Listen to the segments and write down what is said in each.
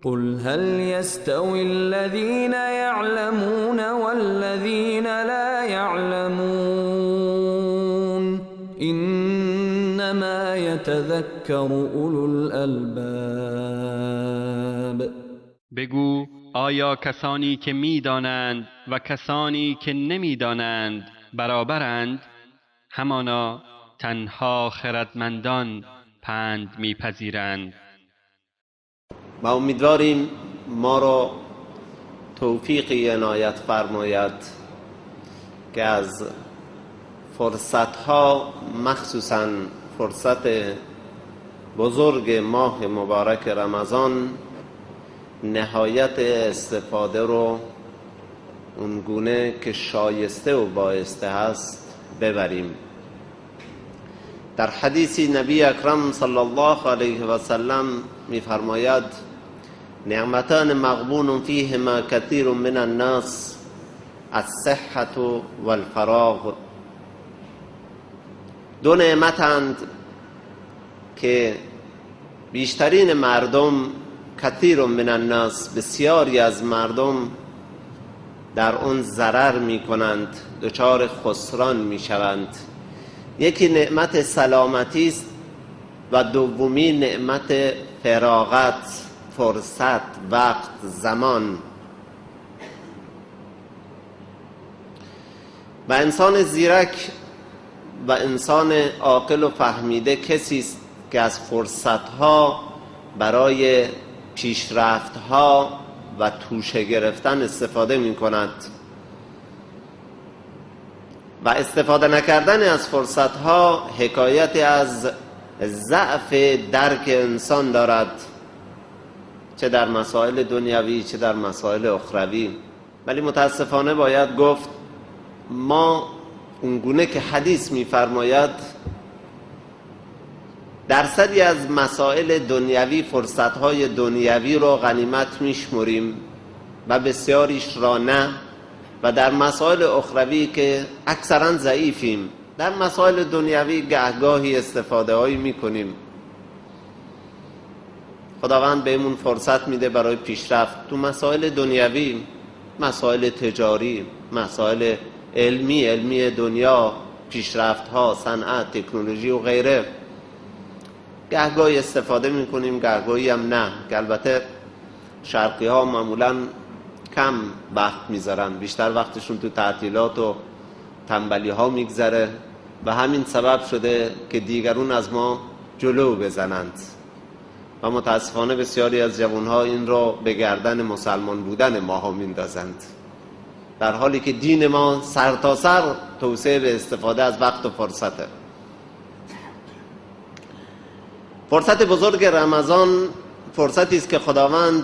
قل هل يستوي الذين يعلمون والذين لا يعلمون انما يتذكر اولو الالباب. بگو آیا کسانی که می‌دانند و کسانی که نمی‌دانند برابرند؟ همانا تنها خردمندان پند می‌پذیرند. و امیدواریم ما را توفیقی عنایت فرماید که از فرصتها، مخصوصاً فرصت بزرگ ماه مبارک رمضان، نهایت استفاده رو اونگونه که شایسته و بایسته هست ببریم. در حدیثی نبی اکرم صلی الله علیه و سلم می‌فرماید نعمتان مغبون فیهما کثیر من الناس الصحة والفراغ. دو نعمتند که بیشترین مردم، کثیر من الناس، بسیاری از مردم در اون ضرر می کنند، دچار خسران می شوند. یکی نعمت سلامتی است و دومی نعمت فراغت، فرصت، وقت، زمان. و انسان زیرک و انسان عاقل و فهمیده کسی است که از فرصتها برای پیشرفتها و توشه گرفتن استفاده می کند و استفاده نکردن از فرصتها حکایت از ضعف درک انسان دارد، چه در مسائل دنیوی چه در مسائل اخروی. ولی متاسفانه باید گفت ما اونگونه که حدیث می‌فرماید درصدی از مسائل دنیوی، فرصت‌های دنیوی رو غنیمت می‌شمریم و بسیاریش را نه، و در مسائل اخروی که اکثرا ضعیفیم، در مسائل دنیوی گهگاهی استفاده‌هایی می‌کنیم. خداوند بهمون فرصت میده برای پیشرفت تو مسائل دنیوی، مسائل تجاری، مسائل علمی دنیا، پیشرفت‌ها، صنعت، تکنولوژی و غیره. گهگاهی استفاده میکنیم، گهگاهی هم نه، که البته شرقی ها معمولا کم وقت میذارن، بیشتر وقتشون تو تعطیلات و تنبلی ها میگذره و همین سبب شده که دیگرون از ما جلو بزنند و متاسفانه بسیاری از جوانها این را به گردن مسلمان بودن ماها میندازند، در حالی که دین ما سرتاسر توصیه به استفاده از وقت و فرصته. فرصت بزرگ رمضان فرصتی است که خداوند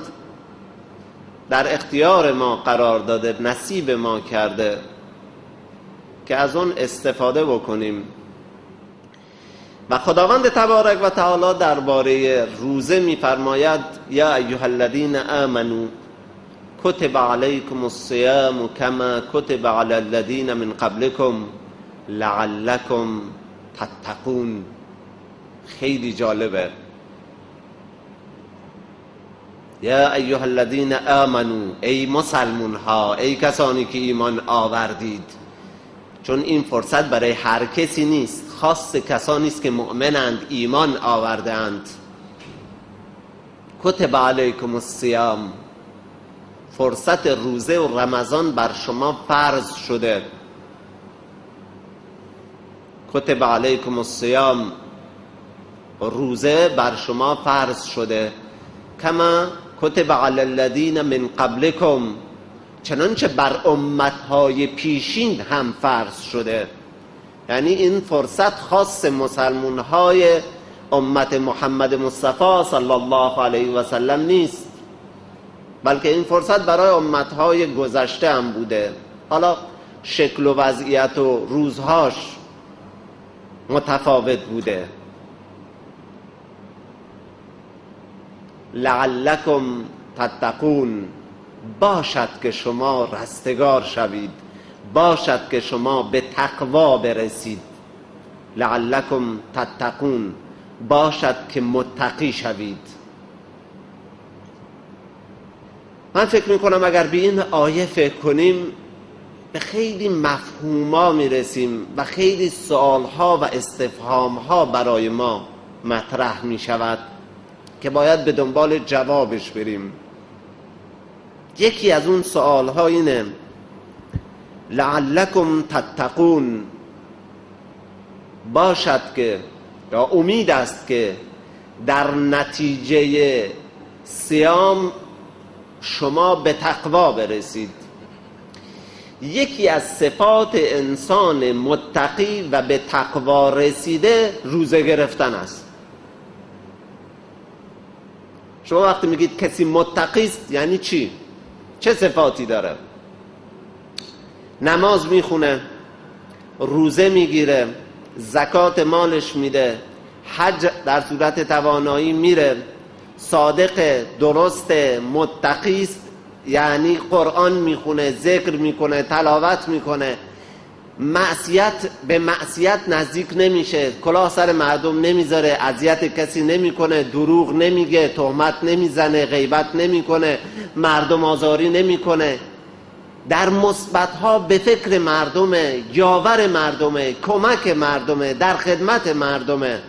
در اختیار ما قرار داده، نصیب ما کرده که از اون استفاده بکنیم. و خداوند تبارک و تعالی درباره روزه می‌فرماید یا ایها الذین آمنوا کتب علیکم الصیام کما کتب علی الذین من قبلکم لعلکم تتقون. خیلی جالبه. یا ایها الذین آمنو، ای مسلمون ها، ای کسانی که ایمان آوردید. چون این فرصت برای هر کسی نیست، خاص کسانی است که مؤمنند، ایمان آورده‌اند. کتب علیکم الصیام، فرصت روزه و رمضان بر شما فرض شده. کتب علیکم الصیام، روزه بر شما فرض شده. کما کتب علی الذین من قبلکم، چنانچه بر امتهای پیشین هم فرض شده. یعنی این فرصت خاص مسلمانهای امت محمد مصطفی صلی الله علیه و سلم نیست، بلکه این فرصت برای امتهای گذشته هم بوده. حالا شکل و وضعیت و روزهاش متفاوت بوده. لعلکم تتقون، باشد که شما رستگار شوید، باشد که شما به تقوا برسید. لعلکم تتقون، باشد که متقی شوید. من فکر میکنم اگر به این آیه فکر کنیم به خیلی مفهوما میرسیم و خیلی سوالها و استفهامها برای ما مطرح میشود که باید به دنبال جوابش بریم. یکی از اون سوالها اینه لعلکم تتقون، باشد که یا امید است که در نتیجه صیام شما به تقوا برسید. یکی از صفات انسان متقی و به تقوا رسیده روزه گرفتن است. شما وقتی میگید کسی متقی است یعنی چی؟ چه صفاتی داره؟ نماز میخونه، روزه میگیره، زکات مالش میده، حج در صورت توانایی میره، صادق، درست، متقی است یعنی قرآن میخونه، ذکر میکنه، تلاوت میکنه، به معصیت نزدیک نمیشه، کلاه سر مردم نمیذاره، اذیت کسی نمیکنه، دروغ نمیگه، تهمت نمیزنه، غیبت نمیکنه، مردم آزاری نمیکنه، در مثبت‌ها به فکر مردمه، یاور مردمه، کمک مردمه، در خدمت مردمه،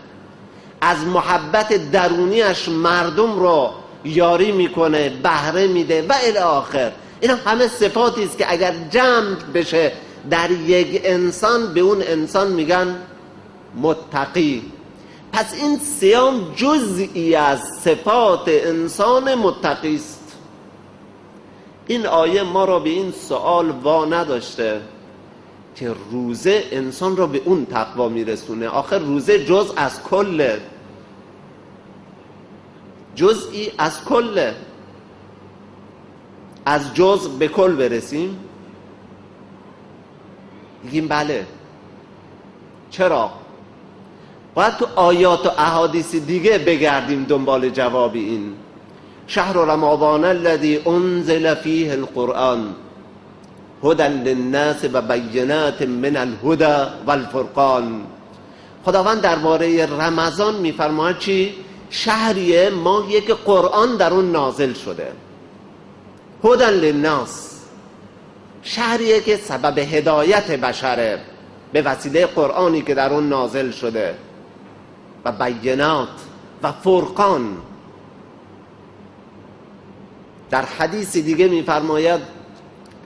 از محبت درونیش مردم رو یاری میکنه، بهره میده و الی آخر. اینا همه صفاتی است که اگر جمع بشه در یک انسان به اون انسان میگن متقی. پس این صیام جزئی از صفات انسان متقی است. این آیه ما را به این سوال وا نداشته که روزه انسان را به اون تقوا میرسونه. آخر روزه جز از کله، جزئی از کله. از جز به کل برسیم؟ میگیم بله. چرا؟ باید تو آیات و احادیث دیگه بگردیم دنبال جواب این. شهر رمضان الذی انزل فیه القرآن هدی للناس و بینات من الهدی والفرقان. خداوند درباره رمضان میفرماید چی؟ شهریه ماهیه که قرآن در اون نازل شده، هدی للناس، شهریه که سبب هدایت بشره به وسیله قرآنی که در اون نازل شده، و بینات و فرقان. در حدیث دیگه میفرماید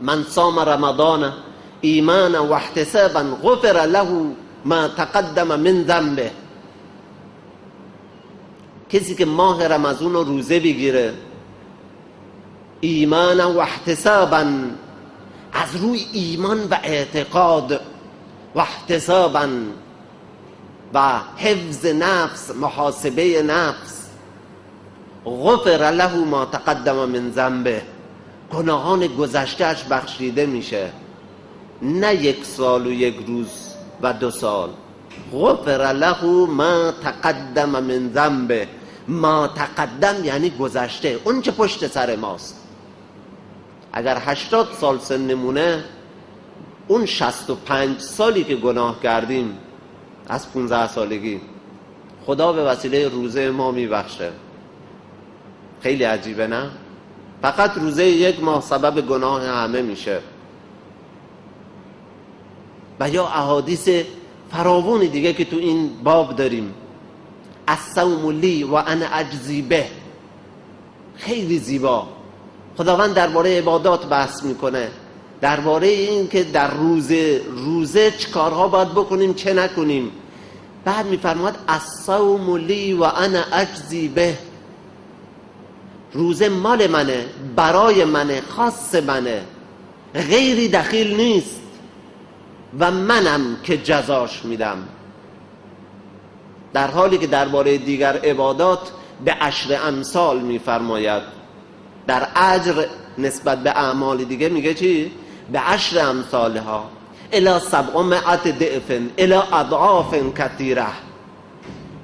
من صام رمضان ایمانا و احتسابا غفر له ما تقدم من ذنبه. کسی که ماه رمضان رو روزه بگیره ایمانا و احتسابا، از روی ایمان و اعتقاد، و احتسابا و حفظ نفس، محاسبه نفس، غفر له ما تقدم من ذنبه، گناهان گذشتهش بخشیده میشه. نه 1 سال و 1 روز و 2 سال. غفر له ما تقدم من ذنبه. ما تقدم یعنی گذشته، اون چه پشت سر ماست. اگر 80 سال سنمونه، اون 65 سالی که گناه کردیم از 15 سالگی خدا به وسیله روزه ما میبخشه. خیلی عجیبه نه؟ فقط روزه 1 ماه سبب گناه همه میشه. و یا احادیث فراوانی دیگه که تو این باب داریم. الصوم لی و انا اجزی به، خیلی زیبا. خداوند درباره عبادات بحث میکنه، درباره این که در روزه چه کارها باید بکنیم چه نکنیم. بعد میفرماد الصوم لی و انا اجزی به، روزه مال منه، برای منه، خاص منه، غیری دخیل نیست و منم که جزاش میدم. در حالی که درباره دیگر عبادات به 10 امثال میفرماید. در اجر نسبت به اعمال دیگه میگه چی؟ به 10 امثالها الی 700 ضعف الی اضعاف کثیره.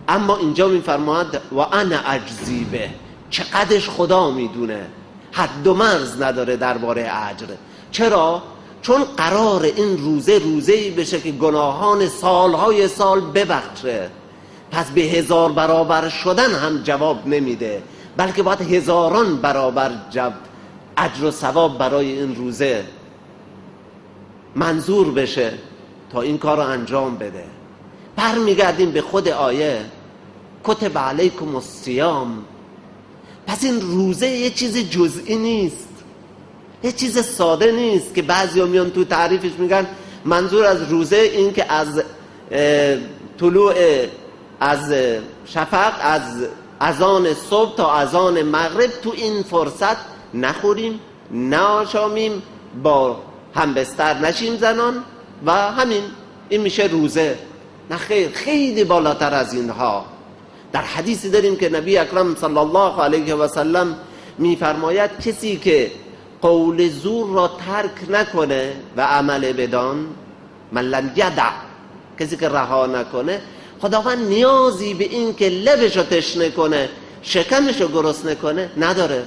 اما اینجا میفرماید و انا اجزی به، چقدرش خدا میدونه، حد و مرز نداره درباره اجر. چرا؟ چون قرار این روزه‌ای بشه که گناهان سالهای سال ببخشه. پس به 1000 برابر شدن هم جواب نمیده، بلکه باید 1000 برابر اجر و ثواب برای این روزه منظور بشه تا این کار رو انجام بده. برمیگردیم به خود آیه کتب علیکم الصیام. پس این روزه یه چیز جزئی نیست، یه چیز ساده نیست که بعضیا میان تو تعریفش میگن منظور از روزه این که از طلوع از شفق از اذان صبح تا اذان مغرب تو این فرصت نخوریم نآشامیم با هم بستر نشیم زنان و همین این میشه روزه. نه خیر، خیلی بالاتر از اینها. در حدیثی داریم که نبی اکرم صلی الله علیه و سلم میفرماید کسی که قول زور را ترک نکنه و عمل بدان، من لم یدع، کسی که رها نکنه، خداوند نیازی به این که لبشو تشنه کنه شکمشو گرسنه کنه نداره.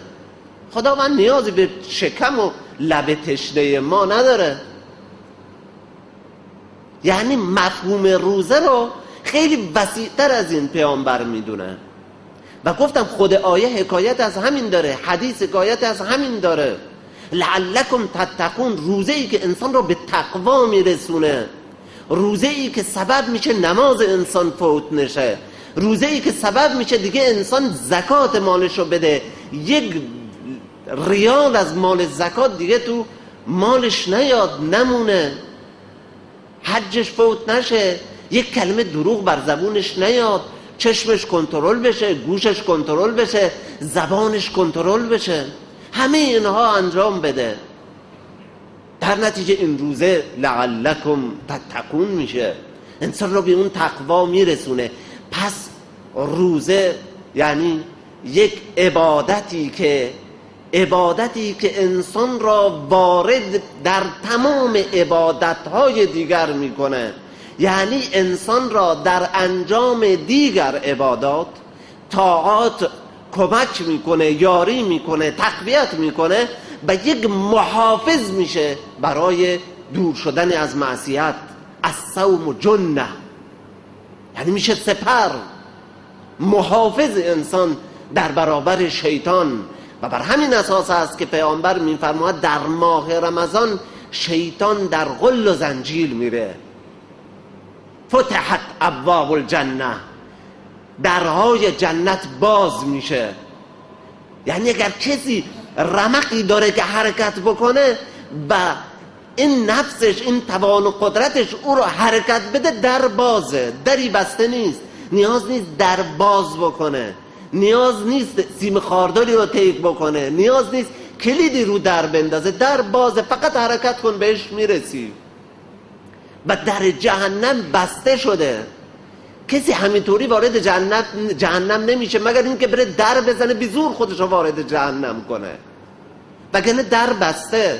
خداوند نیازی به شکم و لب تشنه ما نداره. یعنی مفهوم روزه رو خیلی وسیع‌تر از این پیامبر میدونه و گفتم خود آیه حکایت از همین داره، حدیث حکایت از همین داره. لعلکم تتقون، روزه ای که انسان رو به تقوا میرسونه، روزه ای که سبب میشه نماز انسان فوت نشه، روزه ای که سبب میشه دیگه انسان زکات مالشو بده، یک ریال از مال زکات دیگه تو مالش نیاد نمونه، حجش فوت نشه، یک کلمه دروغ بر زبونش نیاد، چشمش کنترل بشه، گوشش کنترل بشه، زبانش کنترل بشه، همه اینها انجام بده. در نتیجه این روزه لعلکم تتقون میشه، انسان رو به اون تقوا میرسونه. پس روزه یعنی یک عبادتی که انسان را وارد در تمام عبادتهای دیگر میکنه، یعنی انسان را در انجام دیگر عبادات طاعات کمک میکنه، یاری میکنه، تقویت میکنه و یک محافظ میشه برای دور شدن از معصیت. الصوم جنه، یعنی میشه سپر، محافظ انسان در برابر شیطان. و بر همین اساس است که پیامبر میفرماید در ماه رمضان شیطان در غل و زنجیر میره. فتحت ابواب الجنه، درهای جنت باز میشه. یعنی اگر کسی رمقی داره که حرکت بکنه و این نفسش، این توان و قدرتش او رو حرکت بده، در بازه، دری بسته نیست، نیاز نیست در باز بکنه، نیاز نیست سیم خارداری رو طیف بکنه، نیاز نیست کلیدی رو در بندازه، در بازه، فقط حرکت کن بهش میرسی. و در جهنم بسته شده، کسی همینطوری وارد جهنم نمیشه مگر اینکه بره در بزنه بی زور خودش رو وارد جهنم کنه، وگرنه در بسته.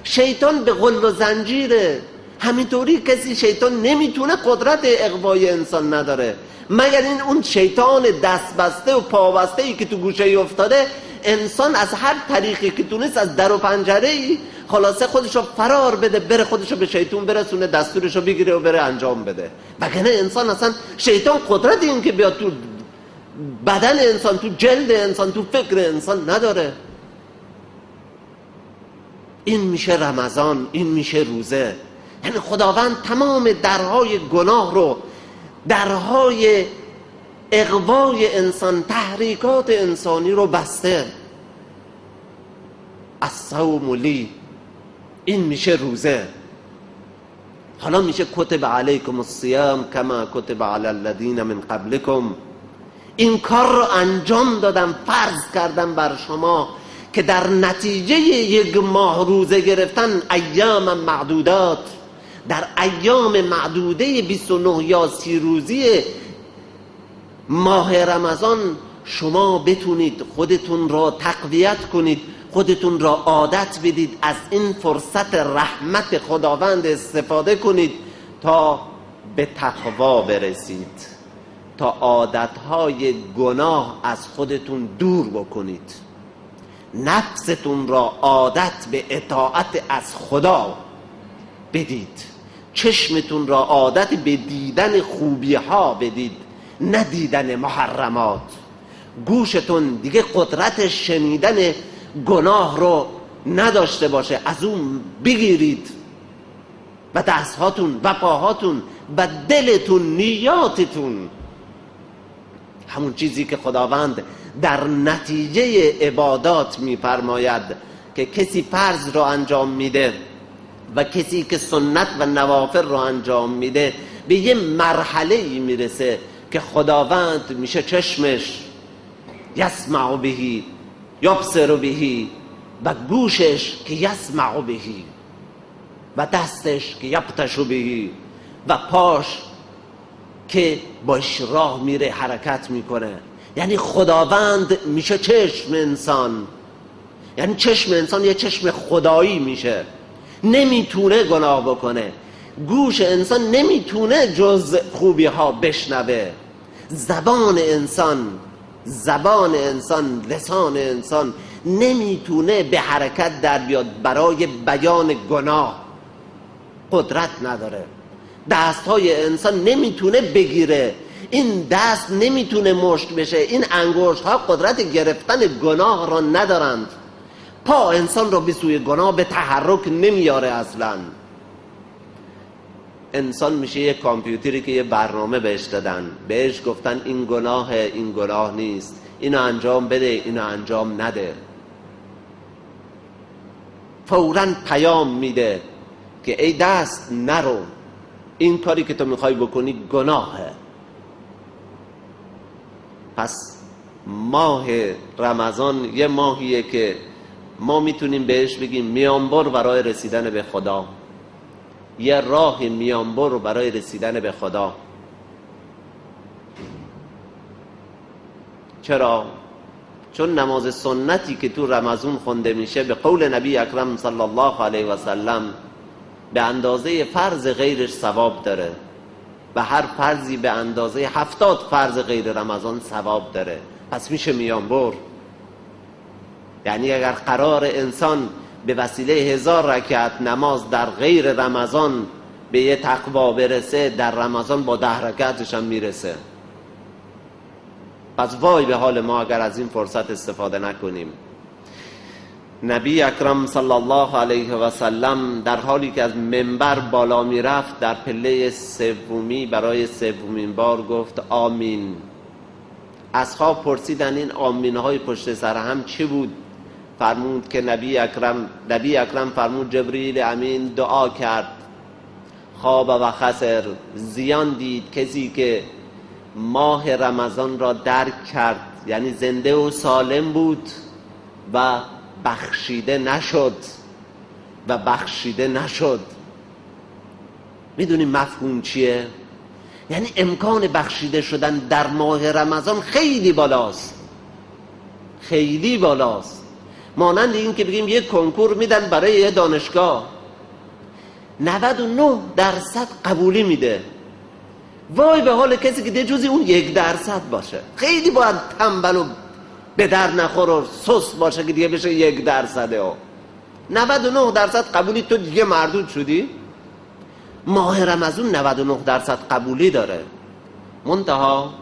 شیطان به غل و زنجیره، همینطوری کسی شیطان نمیتونه، قدرت اغوای انسان نداره مگر این اون شیطان دست بسته و پا بسته ای که تو گوشه ای افتاده. انسان از هر طریقی که تونست از در و پنجره ای خلاصه خودشو فرار بده، بره خودشو به شیطان برسونه، دستورشو بگیره و بره انجام بده. وگرنه انسان اصلا شیطان قدرت این که بیاد تو بدن انسان، تو جلد انسان، تو فکر انسان نداره. این میشه رمضان، این میشه روزه. یعنی خداوند تمام درهای گناه رو، درهای اغوای انسان، تحریکات انسانی رو بسته. الصوم لی، این میشه روزه. حالا میشه کتب علیکم الصیام کما کتب علی الذین من قبلکم. این کار رو انجام دادم، فرض کردم بر شما که در نتیجه یک ماه روزه گرفتن، ایام معدودات، در ایام معدوده 29 یا 30 روزی ماه رمضان شما بتونید خودتون را تقویت کنید، خودتون را عادت بدید، از این فرصت رحمت خداوند استفاده کنید تا به تقوا برسید، تا عادتهای گناه از خودتون دور بکنید، نفستون را عادت به اطاعت از خدا بدید، چشمتون را عادت به دیدن خوبی ها بدید، نه دیدن محرمات. گوشتون دیگه قدرت شنیدن گناه رو نداشته باشه از اون بگیرید و دستهاتون و پاهاتون و دلتون، نیاتتون، همون چیزی که خداوند در نتیجه عبادات میفرماید که کسی فرض رو انجام میده و کسی که سنت و نوافل رو انجام میده به یه مرحله‌ای میرسه که خداوند میشه چشمش، یسمع بهی، یبصر بهی، و گوشش که یسمع بهی، و دستش که یبطش بهی، و پاش که باش راه میره، حرکت میکنه. یعنی خداوند میشه چشم انسان، یعنی چشم انسان یه چشم خدایی میشه، نمیتونه گناه بکنه. گوش انسان نمیتونه جز خوبی ها بشنوه. زبان انسان، لسان انسان نمیتونه به حرکت در بیاد برای بیان گناه، قدرت نداره. دست های انسان نمیتونه بگیره، این دست نمیتونه مشت بشه، این انگشت ها قدرت گرفتن گناه را ندارند. پا انسان را به سوی گناه به تحرک نمیاره اصلا. انسان میشه یک کامپیوتری که یه برنامه بهش دادن، بهش گفتن این گناهه، این گناه نیست، اینو انجام بده، اینو انجام نده. فوراً پیام میده که ای دست نرو، این کاری که تو میخوای بکنی گناهه. پس ماه رمضان یه ماهیه که ما میتونیم بهش بگیم میانبر برای رسیدن به خدا، یه راه میانبر برای رسیدن به خدا. چرا؟ چون نماز سنتی که تو رمضان خونده میشه به قول نبی اکرم صلی الله علیه و سلم به اندازه فرض غیرش ثواب داره و هر فرضی به اندازه 70 فرض غیر رمضان ثواب داره. پس میشه میانبر. یعنی اگر قرار انسان به وسیله 1000 رکعت نماز در غیر رمضان به یه تقوا برسه، در رمضان با 10 رکعتش هم میرسه. پس وای به حال ما اگر از این فرصت استفاده نکنیم. نبی اکرم صلی الله علیه و سلم در حالی که از منبر بالا میرفت در پله سومی برای سومین بار گفت آمین. اصحاب پرسیدن این آمین های پشت سر هم چی بود؟ فرمود که نبی اکرم فرمود جبریل امین دعا کرد خواب و خسر، زیان دید کسی که ماه رمضان را درک کرد، یعنی زنده و سالم بود و بخشیده نشد. میدونی مفهوم چیه؟ یعنی امکان بخشیده شدن در ماه رمضان خیلی بالاست. مانند این که بگیم یک کنکور میدن برای یه دانشگاه، 99% قبولی میده. وای به حال کسی که ده جزی اون 1% باشه. خیلی باید تنبل و به در نخور و سست باشه که دیگه بشه 1%. 99% قبولی، تو دیگه مردود شدی. ماه رمضان 99% قبولی داره، منتها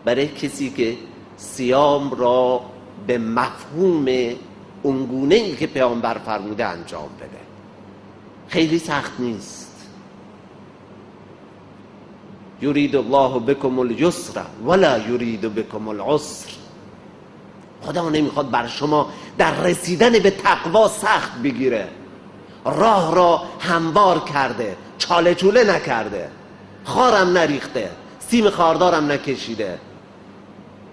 برای کسی که صیام را به مفهوم اونگونه‌ای که پیامبر فرموده انجام بده. خیلی سخت نیست. یرید الله بکم اليسر ولا یرید بکم العسر. خدا نمیخواد بر شما در رسیدن به تقوا سخت بگیره. راه را هموار کرده، چاله چوله نکرده، خارم نریخته، سیم خاردارم نکشیده.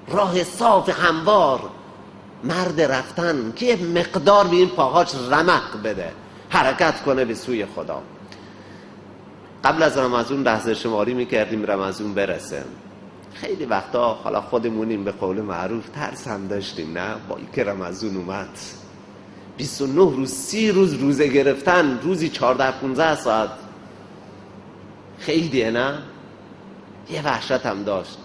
راه صاف هموار، مرد رفتن که یه مقدار به این پاهاش رمق بده، حرکت کنه به سوی خدا. قبل از رمضان لحظه شماری میکردیم رمضان برسه. خیلی وقتا حالا خودمونیم به قول معروف ترس هم داشتیم، نه با اینکه رمضان اومد 29 روز 30 روز روزه گرفتن، روزی 14-15 ساعت خیلیه، نه؟ یه وحشت هم داشت.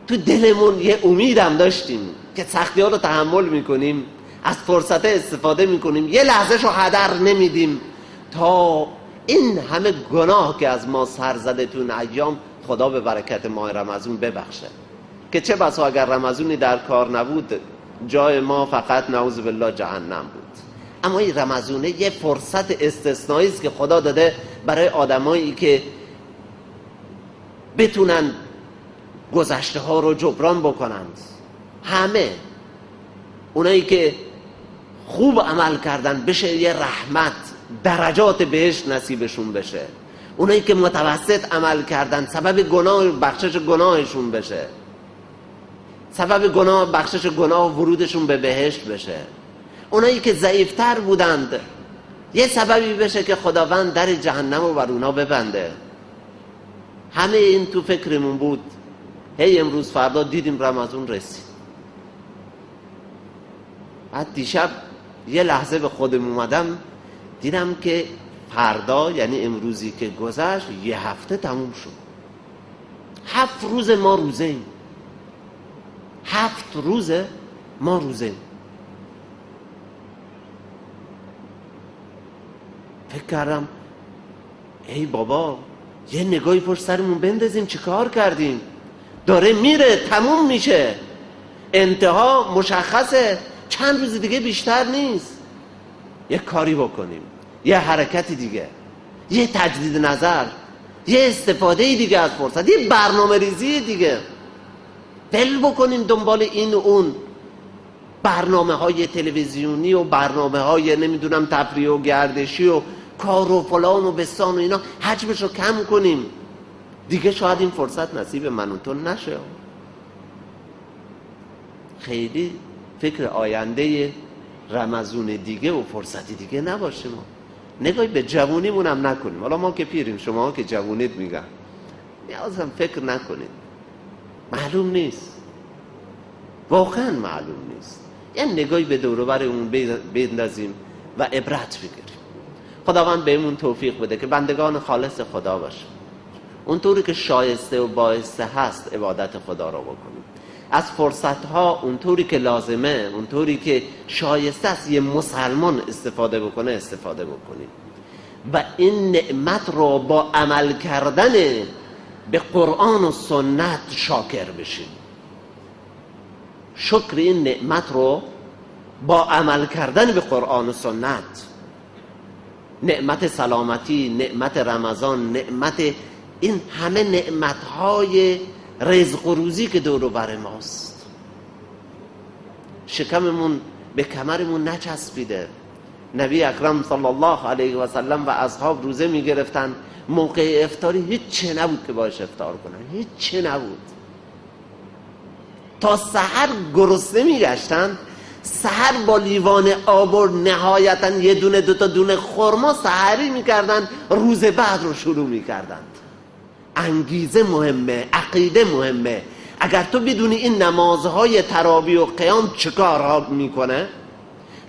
تو دلمون یه امید هم داشتیم که سختی ها رو تحمل میکنیم، از فرصت استفاده میکنیم، یه لحظه شو هدر نمیدیم تا این همه گناه که از ما سر زده تو ایام خدا به برکت ماه رمضان ببخشه. که چه بسا اگر رمضانی در کار نبود جای ما فقط نعوذ بالله جهنم بود. اما این رمضونه یه فرصت استثنایی است که خدا داده برای آدمایی که بتونن گذشته ها رو جبران بکنند. همه اونایی که خوب عمل کردن بشه یه رحمت، درجات بهشت نصیبشون بشه. اونایی که متوسط عمل کردن سبب گناه بخشش گناهشون بشه، سبب گناه بخشش گناه ورودشون به بهشت بشه. اونایی که ضعیفتر بودند یه سببی بشه که خداوند در جهنم رو بر اونا ببنده. همه این تو فکرمون بود. هی امروز فردا دیدیم رمضان رسید. بعد دیشب یه لحظه به خودم اومدم دیدم که فردا یعنی امروزی که گذشت یه هفته تموم شد. 7 روز ما روزه ایم. 7 روز ما روزه ایم. فکر کردم ای بابا یه نگاهی پشت سرمون بندازیم چه کار کردیم. داره میره، تموم میشه، انتها مشخصه، چند روز دیگه بیشتر نیست. یه کاری بکنیم، یه حرکتی دیگه، یه تجدید نظر، یه استفاده دیگه از فرصت، یه برنامه ریزی دیگه. ول بکنیم دنبال این و اون برنامه های تلویزیونی و برنامه های نمیدونم تفریح و گردشی و کار و فلان و بستان و اینا. حجمش رو کم کنیم دیگه. شاید این فرصت نصیب من و تو نشه. خیلی فکر آینده رمضان دیگه و فرصتی دیگه نباشه. ما نگاهی به جوونیمون هم نکنیم. حالا ما که پیریم، شما که جوونید میگن نیازم فکر نکنید. معلوم نیست، واقعا معلوم نیست. یه نگاهی به دور و بر اون بندازیم و عبرت بگیریم. خداوند بهمون توفیق بده که بندگان خالص خدا باشیم، اونطوری که شایسته و بایسته هست عبادت خدا را بکنیم. از فرصتها اونطوری که لازمه، اونطوری که شایسته است یه مسلمان استفاده بکنه استفاده بکنیم و این نعمت رو با عمل کردن به قرآن و سنت شاکر بشیم. شکر این نعمت رو با عمل کردن به قرآن و سنت، نعمت سلامتی، نعمت رمضان، نعمت این همه نعمتهای رزق و روزی که دور و بر ماست. شکممون به کمرمون نچسبیده. نبی اکرم صلی الله علیه و سلم و اصحاب روزه می گرفتن، موقع افطاری هیچ چه نبود که باش افطار کنن، هیچ چه نبود. تا سحر گرسنه می گشتن. سحر با لیوان آب و نهایتا یه دونه دوتا دونه خرما سحری می کردن، روز بعد رو شروع می کردن. انگیزه مهمه، عقیده مهمه. اگر تو بدونی این نمازهای تراویح و قیام چه کارها میکنه،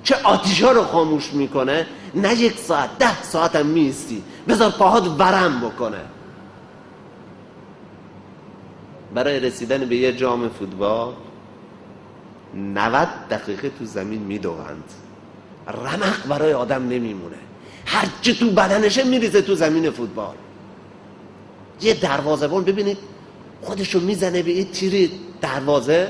چه آتیشا رو خاموش میکنه، نه 1 ساعت 10 ساعت هم میستی، بذار پاهات ورم بکنه. برای رسیدن به یه جام فوتبال 90 دقیقه تو زمین میدوند. رمق برای آدم نمیمونه، هرچی تو بدنشه میریزه تو زمین فوتبال. یه دروازه‌بان ببینید خودشو میزنه به این تیر دروازه،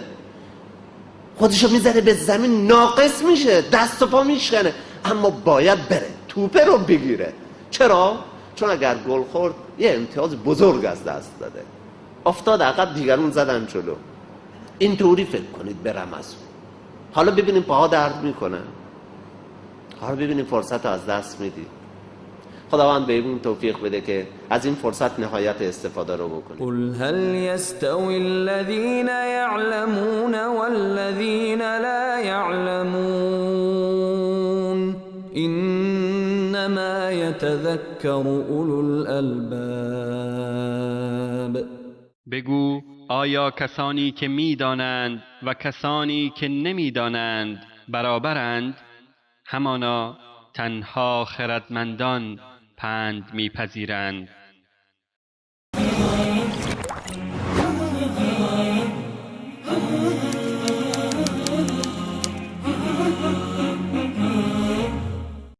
خودشو میزنه به زمین، ناقص میشه، دست و پا میشکنه، اما باید بره توپه رو بگیره. چرا؟ چون اگر گل خورد یه امتیاز بزرگ از دست داده. افتاد عقب، دیگرون زدن جلو. اینطوری فکر کنید به رمضان. حالا ببینیم پاها درد میکنه، حالا ببینیم فرصت رو از دست میدید. خداوند بهمون توفیق بده که از این فرصت نهایت استفاده رو بکنیم. قل هل يستوي الذين يعلمون والذين لا يعلمون انما يتذكر اولو الالباب. بگو آیا کسانی که میدانند و کسانی که نمیدانند برابرند؟ همانا تنها خردمندان پند میپذیرند.